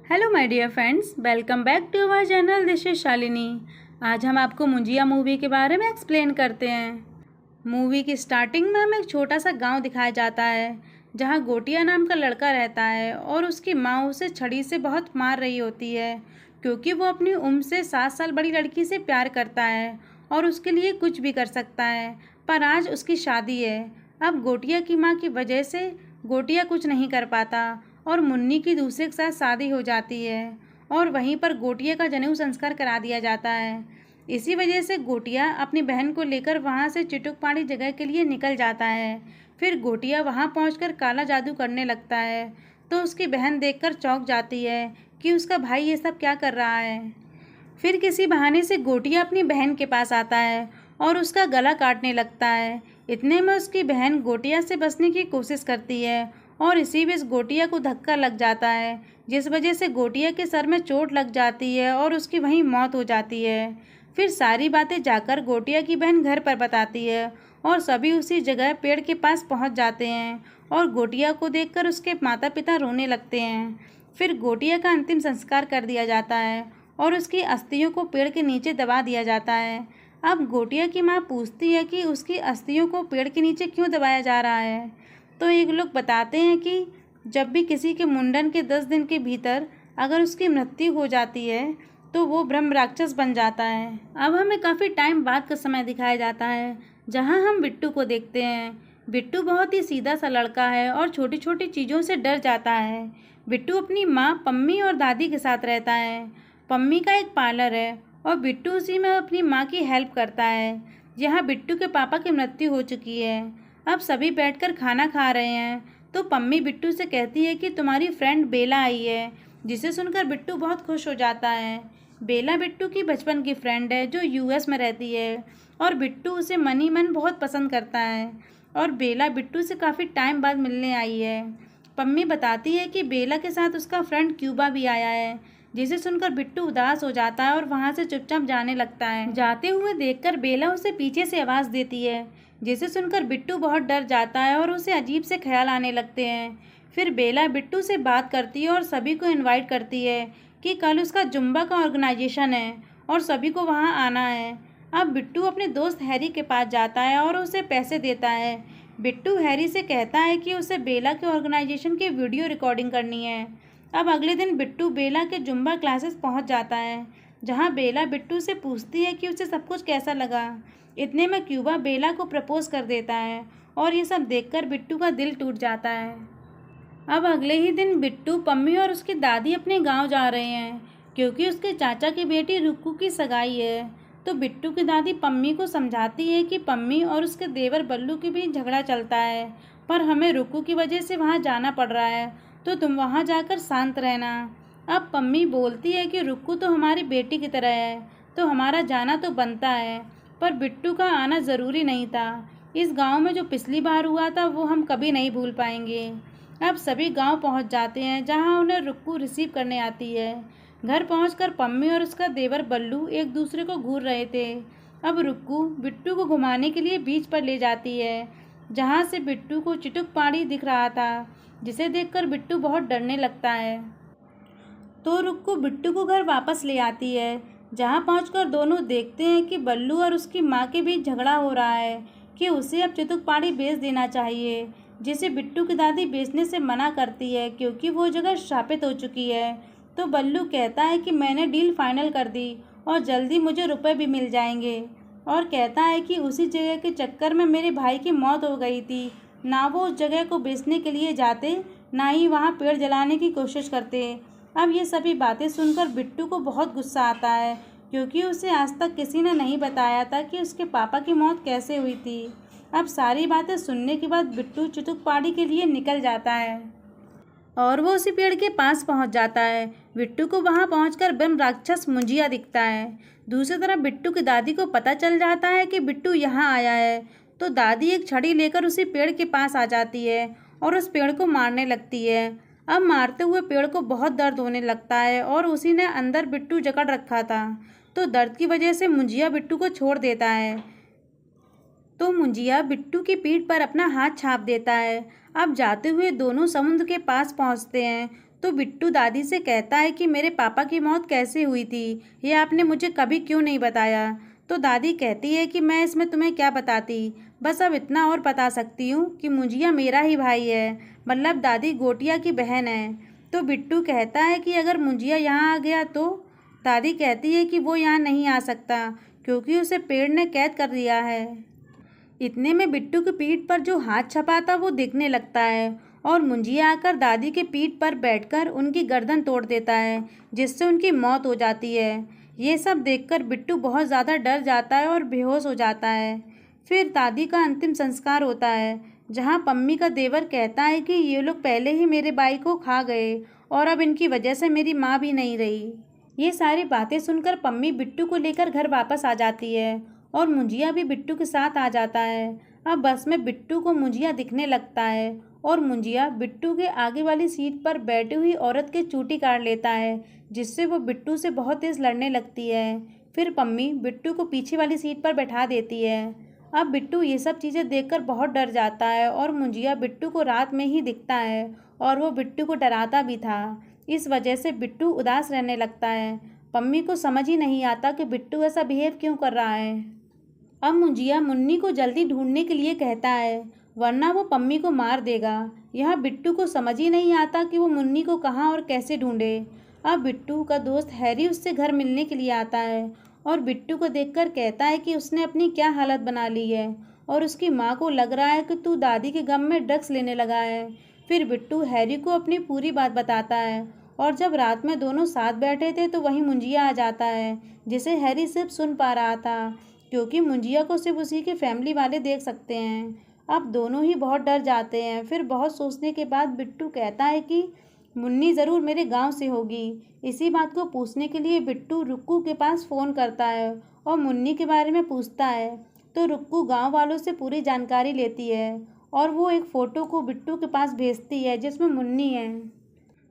Hello my dear friends, welcome back to our channel. This is Shalini. आज हम आपको Munjya movie के बारे में एक्सप्लेन करते हैं। मूवी की स्टार्टिंग में हमें एक छोटा सा गांव दिखाया जाता है जहां गोटिया नाम का लड़का रहता है और उसकी माँ उसे छड़ी से बहुत मार रही होती है क्योंकि वो अपनी उम्र से 7 साल बड़ी लड़की से प्यार करता है और उसके लिए कुछ भी कर सकता है। पर आज उसकी शादी है। अब गोटिया की माँ की वजह से गोटिया कुछ नहीं कर पाता और मुन्नी की दूसरे के साथ शादी हो जाती है और वहीं पर गोटिया का जनेऊ संस्कार करा दिया जाता है। इसी वजह से गोटिया अपनी बहन को लेकर वहाँ से चिटुकपाड़ी जगह के लिए निकल जाता है। फिर गोटिया वहाँ पहुँचकर काला जादू करने लगता है तो उसकी बहन देखकर चौंक जाती है कि उसका भाई ये सब क्या कर रहा है। फिर किसी बहाने से गोटिया अपनी बहन के पास आता है और उसका गला काटने लगता है। इतने में उसकी बहन गोटिया से बचने की कोशिश करती है और इसी बीच गोटिया को धक्का लग जाता है जिस वजह से गोटिया के सर में चोट लग जाती है और उसकी वहीं मौत हो जाती है। फिर सारी बातें जाकर गोटिया की बहन घर पर बताती है और सभी उसी जगह पेड़ के पास पहुंच जाते हैं और गोटिया को देखकर उसके माता पिता रोने लगते हैं। फिर गोटिया का अंतिम संस्कार कर दिया जाता है और उसकी अस्थियों को पेड़ के नीचे दबा दिया जाता है। अब गोटिया की माँ पूछती है कि उसकी अस्थियों को पेड़ के नीचे क्यों दबाया जा रहा है तो एक लोग बताते हैं कि जब भी किसी के मुंडन के 10 दिन के भीतर अगर उसकी मृत्यु हो जाती है तो वो ब्रह्म राक्षस बन जाता है। अब हमें काफ़ी टाइम बाद का समय दिखाया जाता है जहां हम बिट्टू को देखते हैं। बिट्टू बहुत ही सीधा सा लड़का है और छोटी छोटी चीज़ों से डर जाता है। बिट्टू अपनी माँ पम्मी और दादी के साथ रहता है। पम्मी का एक पार्लर है और बिट्टू उसी में अपनी माँ की हेल्प करता है। यहाँ बिट्टू के पापा की मृत्यु हो चुकी है। अब सभी बैठकर खाना खा रहे हैं तो पम्मी बिट्टू से कहती है कि तुम्हारी फ्रेंड बेला आई है, जिसे सुनकर बिट्टू बहुत खुश हो जाता है। बेला बिट्टू की बचपन की फ्रेंड है जो यूएस में रहती है और बिट्टू उसे मन ही मन बहुत पसंद करता है और बेला बिट्टू से काफ़ी टाइम बाद मिलने आई है। पम्मी बताती है कि बेला के साथ उसका फ्रेंड क्यूबा भी आया है, जिसे सुनकर बिट्टू उदास हो जाता है और वहाँ से चुपचाप जाने लगता है। जाते हुए देखकर बेला उसे पीछे से आवाज़ देती है, जिसे सुनकर बिट्टू बहुत डर जाता है और उसे अजीब से ख्याल आने लगते हैं। फिर बेला बिट्टू से बात करती है और सभी को इनवाइट करती है कि कल उसका जुम्बा का ऑर्गेनाइजेशन है और सभी को वहाँ आना है। अब बिट्टू अपने दोस्त हैरी के पास जाता है और उसे पैसे देता है। बिट्टू हैरी से कहता है कि उसे बेला के ऑर्गेनाइजेशन की वीडियो रिकॉर्डिंग करनी है। अब अगले दिन बिट्टू बेला के जुम्बा क्लासेस पहुँच जाता है जहाँ बेला बिट्टू से पूछती है कि उसे सब कुछ कैसा लगा। इतने में क्यूबा बेला को प्रपोज कर देता है और ये सब देखकर बिट्टू का दिल टूट जाता है। अब अगले ही दिन बिट्टू पम्मी और उसकी दादी अपने गांव जा रहे हैं क्योंकि उसके चाचा की बेटी रुक्कू की सगाई है। तो बिट्टू की दादी पम्मी को समझाती है कि पम्मी और उसके देवर बल्लू के बीच झगड़ा चलता है पर हमें रुक्कू की वजह से वहाँ जाना पड़ रहा है तो तुम वहाँ जाकर शांत रहना। अब पम्मी बोलती है कि रुक्कू तो हमारी बेटी की तरह है तो हमारा जाना तो बनता है, पर बिट्टू का आना ज़रूरी नहीं था। इस गांव में जो पिछली बार हुआ था वो हम कभी नहीं भूल पाएंगे। अब सभी गांव पहुंच जाते हैं जहां उन्हें रुक्कू रिसीव करने आती है। घर पहुंचकर पम्मी और उसका देवर बल्लू एक दूसरे को घूर रहे थे। अब रुक्कू बिट्टू को घुमाने के लिए बीच पर ले जाती है जहां से बिट्टू को चिटुकपाड़ी दिख रहा था, जिसे देखकर बिट्टू बहुत डरने लगता है। तो रुक्कू बिट्टू को घर वापस ले आती है जहाँ पहुंचकर दोनों देखते हैं कि बल्लू और उसकी माँ के बीच झगड़ा हो रहा है कि उसे अब चितुकपाड़ी बेच देना चाहिए, जिसे बिट्टू की दादी बेचने से मना करती है क्योंकि वो जगह शापित हो चुकी है। तो बल्लू कहता है कि मैंने डील फाइनल कर दी और जल्दी मुझे रुपए भी मिल जाएंगे और कहता है कि उसी जगह के चक्कर में मेरे भाई की मौत हो गई थी। ना वो उस जगह को बेचने के लिए जाते ना ही वहाँ पेड़ जलाने की कोशिश करते। अब ये सभी बातें सुनकर बिट्टू को बहुत गुस्सा आता है क्योंकि उसे आज तक किसी ने नहीं बताया था कि उसके पापा की मौत कैसे हुई थी। अब सारी बातें सुनने के बाद बिट्टू चितुकपाड़ी के लिए निकल जाता है और वो उसी पेड़ के पास पहुंच जाता है। बिट्टू को वहां पहुंचकर ब्रह्म राक्षस मुंजिया दिखता है। दूसरी तरफ बिट्टू की दादी को पता चल जाता है कि बिट्टू यहाँ आया है तो दादी एक छड़ी लेकर उसी पेड़ के पास आ जाती है और उस पेड़ को मारने लगती है। अब मारते हुए पेड़ को बहुत दर्द होने लगता है और उसी ने अंदर बिट्टू जकड़ रखा था तो दर्द की वजह से मुंजिया बिट्टू को छोड़ देता है। तो मुंजिया बिट्टू की पीठ पर अपना हाथ छाप देता है। अब जाते हुए दोनों समुद्र के पास पहुंचते हैं तो बिट्टू दादी से कहता है कि मेरे पापा की मौत कैसे हुई थी, ये आपने मुझे कभी क्यों नहीं बताया। तो दादी कहती है कि मैं इसमें तुम्हें क्या बताती, बस अब इतना और बता सकती हूँ कि मुंजिया मेरा ही भाई है, मतलब दादी गोटिया की बहन है। तो बिट्टू कहता है कि अगर मुंजिया यहाँ आ गया तो। दादी कहती है कि वो यहाँ नहीं आ सकता क्योंकि उसे पेड़ ने कैद कर दिया है। इतने में बिट्टू की पीठ पर जो हाथ छपा था वो दिखने लगता है और मुंजिया आकर दादी के पीठ पर बैठकर उनकी गर्दन तोड़ देता है, जिससे उनकी मौत हो जाती है। ये सब देखकर बिट्टू बहुत ज़्यादा डर जाता है और बेहोश हो जाता है। फिर दादी का अंतिम संस्कार होता है, जहाँ पम्मी का देवर कहता है कि ये लोग पहले ही मेरे भाई को खा गए और अब इनकी वजह से मेरी माँ भी नहीं रही। ये सारी बातें सुनकर पम्मी बिट्टू को लेकर घर वापस आ जाती है और मुंजिया भी बिट्टू के साथ आ जाता है। अब बस में बिट्टू को मुंजिया दिखने लगता है और मुंजिया बिट्टू के आगे वाली सीट पर बैठी हुई औरत की चूटी काट लेता है, जिससे वो बिट्टू से बहुत तेज़ लड़ने लगती है। फिर पम्मी बिट्टू को पीछे वाली सीट पर बैठा देती है। अब बिट्टू ये सब चीज़ें देखकर बहुत डर जाता है और मुंजिया बिट्टू को रात में ही दिखता है और वो बिट्टू को डराता भी था। इस वजह से बिट्टू उदास रहने लगता है। पम्मी को समझ ही नहीं आता कि बिट्टू ऐसा बिहेव क्यों कर रहा है। अब मुंजिया मुन्नी को जल्दी ढूंढने के लिए कहता है, वरना वो पम्मी को मार देगा। यह बिट्टू को समझ ही नहीं आता कि वो मुन्नी को कहाँ और कैसे ढूंढे। अब बिट्टू का दोस्त हैरी उससे घर मिलने के लिए आता है और बिट्टू को देखकर कहता है कि उसने अपनी क्या हालत बना ली है और उसकी माँ को लग रहा है कि तू दादी के गम में ड्रग्स लेने लगा है। फिर बिट्टू हैरी को अपनी पूरी बात बताता है और जब रात में दोनों साथ बैठे थे तो वहीं मुंजिया आ जाता है, जिसे हैरी सिर्फ सुन पा रहा था क्योंकि मुंजिया को सिर्फ उसी के फैमिली वाले देख सकते हैं। अब दोनों ही बहुत डर जाते हैं। फिर बहुत सोचने के बाद बिट्टू कहता है कि मुन्नी ज़रूर मेरे गांव से होगी। इसी बात को पूछने के लिए बिट्टू रुक्कू के पास फ़ोन करता है और मुन्नी के बारे में पूछता है। तो रुक्कू गांव वालों से पूरी जानकारी लेती है और वो एक फ़ोटो को बिट्टू के पास भेजती है जिसमें मुन्नी है।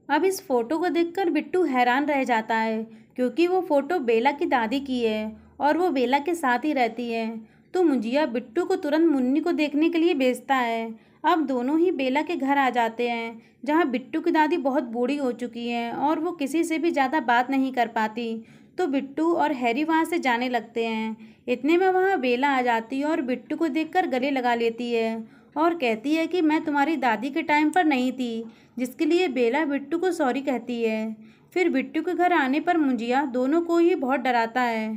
अब इस फ़ोटो को देखकर बिट्टू हैरान रह जाता है क्योंकि वो फ़ोटो बेला की दादी की है और वो बेला के साथ ही रहती है। तो मुंजिया बिट्टू को तुरंत मुन्नी को देखने के लिए भेजता है। अब दोनों ही बेला के घर आ जाते हैं, जहाँ बिट्टू की दादी बहुत बूढ़ी हो चुकी हैं और वो किसी से भी ज़्यादा बात नहीं कर पाती। तो बिट्टू और हैरी वहाँ से जाने लगते हैं। इतने में वहाँ बेला आ जाती है और बिट्टू को देखकर गले लगा लेती है और कहती है कि मैं तुम्हारी दादी के टाइम पर नहीं थी, जिसके लिए बेला बिट्टू को सॉरी कहती है। फिर बिट्टू के घर आने पर मुंजिया दोनों को ही बहुत डराता है।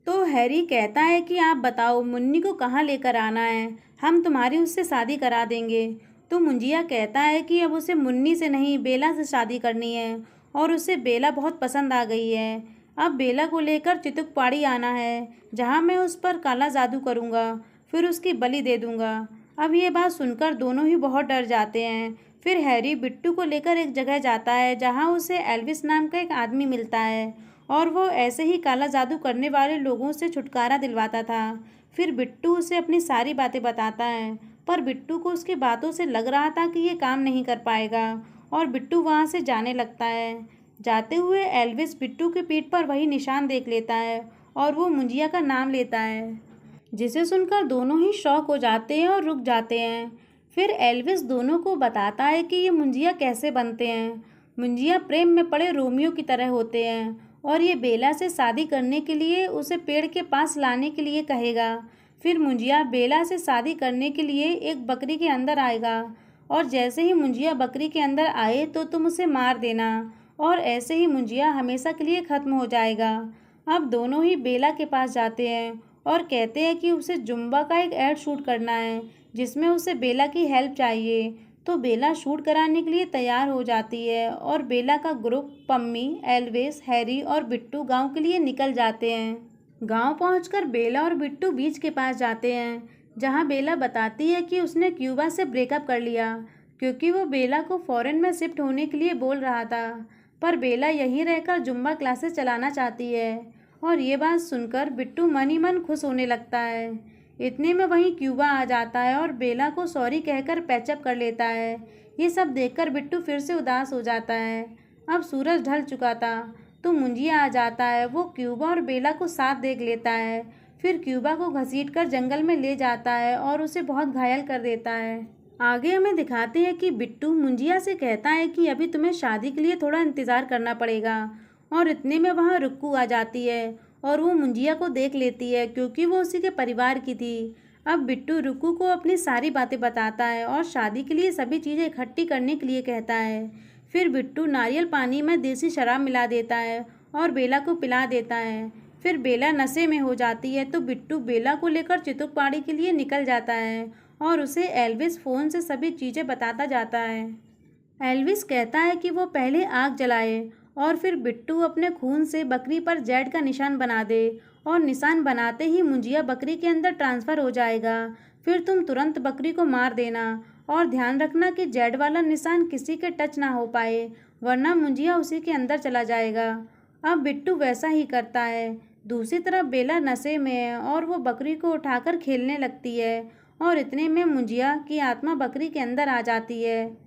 तो हैरी कहता है कि आप बताओ मुन्नी को कहाँ लेकर आना है, हम तुम्हारी उससे शादी करा देंगे। तो मुंजिया कहता है कि अब उसे मुन्नी से नहीं बेला से शादी करनी है और उसे बेला बहुत पसंद आ गई है। अब बेला को लेकर चितुकपाड़ी आना है, जहाँ मैं उस पर काला जादू करूँगा, फिर उसकी बलि दे दूँगा। अब ये बात सुनकर दोनों ही बहुत डर जाते हैं। फिर हैरी बिट्टू को लेकर एक जगह जाता है जहाँ उसे एल्विस नाम का एक आदमी मिलता है और वो ऐसे ही काला जादू करने वाले लोगों से छुटकारा दिलवाता था। फिर बिट्टू उसे अपनी सारी बातें बताता है, पर बिट्टू को उसकी बातों से लग रहा था कि ये काम नहीं कर पाएगा और बिट्टू वहाँ से जाने लगता है। जाते हुए एल्विस बिट्टू की पीठ पर वही निशान देख लेता है और वो मुंजिया का नाम लेता है, जिसे सुनकर दोनों ही शॉक हो जाते हैं और रुक जाते हैं। फिर एल्विस दोनों को बताता है कि ये मुंजिया कैसे बनते हैं। मुंजिया प्रेम में पड़े रोमियो की तरह होते हैं और ये बेला से शादी करने के लिए उसे पेड़ के पास लाने के लिए कहेगा। फिर मुंजिया बेला से शादी करने के लिए एक बकरी के अंदर आएगा और जैसे ही मुंजिया बकरी के अंदर आए तो तुम उसे मार देना और ऐसे ही मुंजिया हमेशा के लिए ख़त्म हो जाएगा। अब दोनों ही बेला के पास जाते हैं और कहते हैं कि उसे जुम्बा का एक ऐड शूट करना है जिसमें उसे बेला की हेल्प चाहिए। तो बेला शूट कराने के लिए तैयार हो जाती है और बेला का ग्रुप पम्मी, एल्विस, हैरी और बिट्टू गांव के लिए निकल जाते हैं। गांव पहुंचकर बेला और बिट्टू बीच के पास जाते हैं, जहां बेला बताती है कि उसने क्यूबा से ब्रेकअप कर लिया क्योंकि वो बेला को फॉरेन में शिफ्ट होने के लिए बोल रहा था, पर बेला यहीं रहकर जुम्बा क्लासेस चलाना चाहती है। और ये बात सुनकर बिट्टू मन ही मन खुश होने लगता है। इतने में वहीं क्यूबा आ जाता है और बेला को सॉरी कहकर पैचअप कर लेता है। ये सब देखकर बिट्टू फिर से उदास हो जाता है। अब सूरज ढल चुका था तो मुंजिया आ जाता है। वो क्यूबा और बेला को साथ देख लेता है, फिर क्यूबा को घसीटकर जंगल में ले जाता है और उसे बहुत घायल कर देता है। आगे हमें दिखाते हैं कि बिट्टू मुंजिया से कहता है कि अभी तुम्हें शादी के लिए थोड़ा इंतज़ार करना पड़ेगा। और इतने में वहाँ रुक्कू आ जाती है और वो मुंजिया को देख लेती है क्योंकि वो उसी के परिवार की थी। अब बिट्टू रुक्कू को अपनी सारी बातें बताता है और शादी के लिए सभी चीज़ें इकट्ठी करने के लिए कहता है। फिर बिट्टू नारियल पानी में देसी शराब मिला देता है और बेला को पिला देता है। फिर बेला नशे में हो जाती है तो बिट्टू बेला को लेकर चितुकपाड़ी के लिए निकल जाता है और उसे एल्विस फ़ोन से सभी चीज़ें बताता जाता है। एल्विस कहता है कि वो पहले आग जलाए और फिर बिट्टू अपने खून से बकरी पर जेड का निशान बना दे और निशान बनाते ही मुंजिया बकरी के अंदर ट्रांसफ़र हो जाएगा। फिर तुम तुरंत बकरी को मार देना और ध्यान रखना कि जेड वाला निशान किसी के टच ना हो पाए, वरना मुंजिया उसी के अंदर चला जाएगा। अब बिट्टू वैसा ही करता है। दूसरी तरफ बेला नशे में है और वो बकरी को उठाकर खेलने लगती है और इतने में मुंजिया की आत्मा बकरी के अंदर आ जाती है।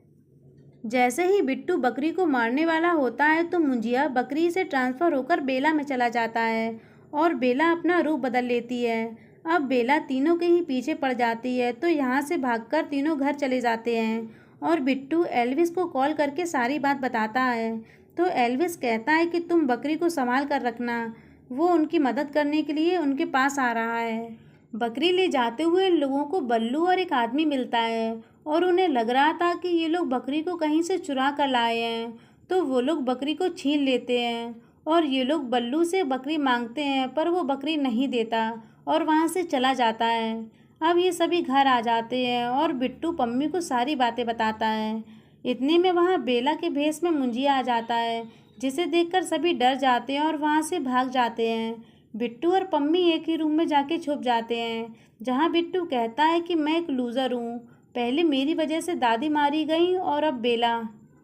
जैसे ही बिट्टू बकरी को मारने वाला होता है तो मुंजिया बकरी से ट्रांसफ़र होकर बेला में चला जाता है और बेला अपना रूप बदल लेती है। अब बेला तीनों के ही पीछे पड़ जाती है तो यहाँ से भागकर तीनों घर चले जाते हैं और बिट्टू एल्विस को कॉल करके सारी बात बताता है। तो एल्विस कहता है कि तुम बकरी को संभाल कर रखना, वो उनकी मदद करने के लिए उनके पास आ रहा है। बकरी ले जाते हुए लोगों को बल्लू और एक आदमी मिलता है और उन्हें लग रहा था कि ये लोग बकरी को कहीं से चुरा कर लाए हैं, तो वो लोग बकरी को छीन लेते हैं और ये लोग बल्लू से बकरी मांगते हैं पर वो बकरी नहीं देता और वहाँ से चला जाता है। अब ये सभी घर आ जाते हैं और बिट्टू पम्मी को सारी बातें बताता है। इतने में वहाँ बेला के भेष में मुंजिया आ जाता है, जिसे देखकर सभी डर जाते हैं और वहाँ से भाग जाते हैं। बिट्टू और पम्मी एक ही रूम में जाके छुप जाते हैं, जहाँ बिट्टू कहता है कि मैं एक लूज़र हूँ, पहले मेरी वजह से दादी मारी गई और अब बेला।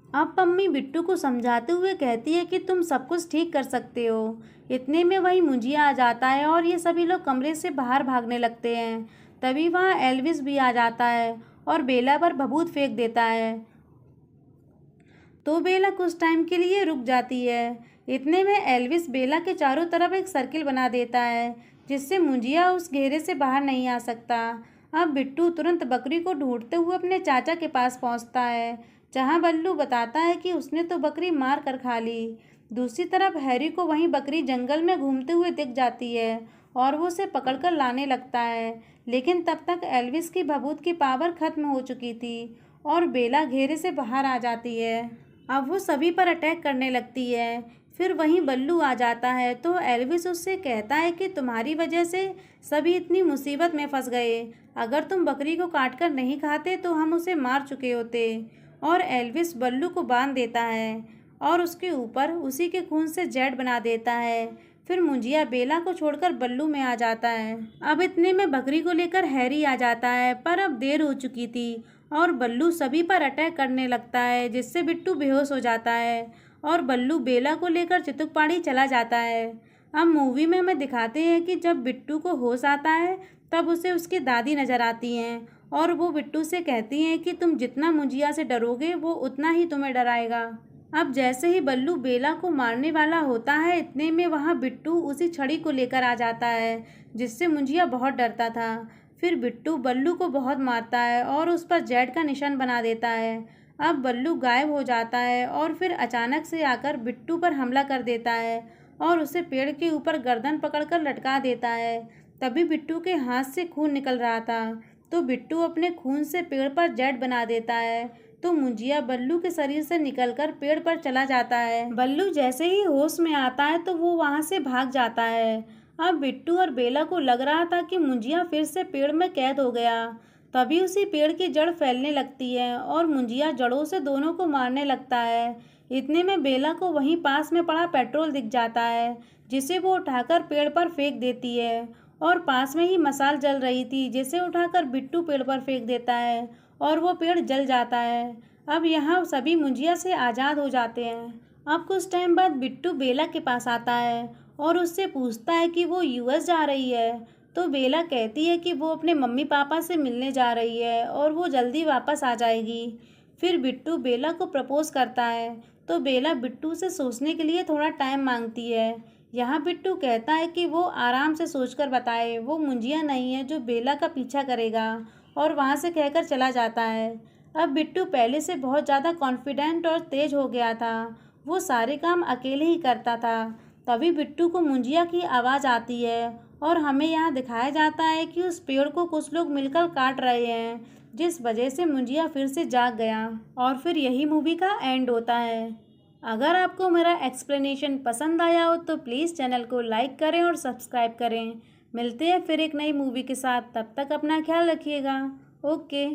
अब पम्मी बिट्टू को समझाते हुए कहती है कि तुम सब कुछ ठीक कर सकते हो। इतने में वही मुंजिया आ जाता है और ये सभी लोग कमरे से बाहर भागने लगते हैं। तभी वहाँ एल्विस भी आ जाता है और बेला पर भभूत फेंक देता है, तो बेला कुछ टाइम के लिए रुक जाती है। इतने में एल्विस बेला के चारों तरफ एक सर्किल बना देता है, जिससे मुंजिया उस घेरे से बाहर नहीं आ सकता। अब बिट्टू तुरंत बकरी को ढूंढते हुए अपने चाचा के पास पहुंचता है, जहां बल्लू बताता है कि उसने तो बकरी मार कर खा ली। दूसरी तरफ हैरी को वहीं बकरी जंगल में घूमते हुए दिख जाती है और वो उसे पकड़कर लाने लगता है, लेकिन तब तक एल्विस की भभूत की पावर खत्म हो चुकी थी और बेला घेरे से बाहर आ जाती है। अब वो सभी पर अटैक करने लगती है। फिर वहीं बल्लू आ जाता है तो एल्विस उससे कहता है कि तुम्हारी वजह से सभी इतनी मुसीबत में फंस गए, अगर तुम बकरी को काट कर नहीं खाते तो हम उसे मार चुके होते। और एल्विस बल्लू को बांध देता है और उसके ऊपर उसी के खून से जेड बना देता है। फिर मुंजिया बेला को छोड़कर बल्लू में आ जाता है। अब इतने में बकरी को लेकर हैरी आ जाता है, पर अब देर हो चुकी थी और बल्लू सभी पर अटैक करने लगता है, जिससे बिट्टू बेहोश हो जाता है और बल्लू बेला को लेकर चितुकपाड़ी चला जाता है। अब मूवी में हमें दिखाते हैं कि जब बिट्टू को होश आता है तब उसे उसकी दादी नज़र आती हैं और वो बिट्टू से कहती हैं कि तुम जितना मुंजिया से डरोगे वो उतना ही तुम्हें डराएगा। अब जैसे ही बल्लू बेला को मारने वाला होता है, इतने में वहाँ बिट्टू उसी छड़ी को लेकर आ जाता है, जिससे मुंजिया बहुत डरता था। फिर बिट्टू बल्लू को बहुत मारता है और उस पर जेड का निशान बना देता है। अब बल्लू गायब हो जाता है और फिर अचानक से आकर बिट्टू पर हमला कर देता है और उसे पेड़ के ऊपर गर्दन पकड़कर लटका देता है। तभी बिट्टू के हाथ से खून निकल रहा था, तो बिट्टू अपने खून से पेड़ पर जेड बना देता है, तो मुंजिया बल्लू के शरीर से निकलकर पेड़ पर चला जाता है। बल्लू जैसे ही होश में आता है तो वो वहाँ से भाग जाता है। अब बिट्टू और बेला को लग रहा था कि मुंजिया फिर से पेड़ में कैद हो गया। तभी उसी पेड़ की जड़ फैलने लगती है और मुंजिया जड़ों से दोनों को मारने लगता है। इतने में बेला को वहीं पास में पड़ा पेट्रोल दिख जाता है, जिसे वो उठाकर पेड़ पर फेंक देती है और पास में ही मशाल जल रही थी, जिसे उठाकर बिट्टू पेड़ पर फेंक देता है और वो पेड़ जल जाता है। अब यहाँ सभी मुंजिया से आज़ाद हो जाते हैं। अब कुछ टाइम बाद बिट्टू बेला के पास आता है और उससे पूछता है कि वो यूएस जा रही है, तो बेला कहती है कि वो अपने मम्मी पापा से मिलने जा रही है और वो जल्दी वापस आ जाएगी। फिर बिट्टू बेला को प्रपोज करता है, तो बेला बिट्टू से सोचने के लिए थोड़ा टाइम मांगती है। यहाँ बिट्टू कहता है कि वो आराम से सोचकर बताए, वो मुंजिया नहीं है जो बेला का पीछा करेगा और वहाँ से कहकर चला जाता है। अब बिट्टू पहले से बहुत ज़्यादा कॉन्फिडेंट और तेज हो गया था। वो सारे काम अकेले ही करता था। तभी बिट्टू को मुंजिया की आवाज़ आती है और हमें यहाँ दिखाया जाता है कि उस पेड़ को कुछ लोग मिलकर काट रहे हैं, जिस वजह से मुंजिया फिर से जाग गया और फिर यही मूवी का एंड होता है। अगर आपको मेरा एक्सप्लेनेशन पसंद आया हो तो प्लीज़ चैनल को लाइक करें और सब्सक्राइब करें। मिलते हैं फिर एक नई मूवी के साथ, तब तक अपना ख्याल रखिएगा। ओके।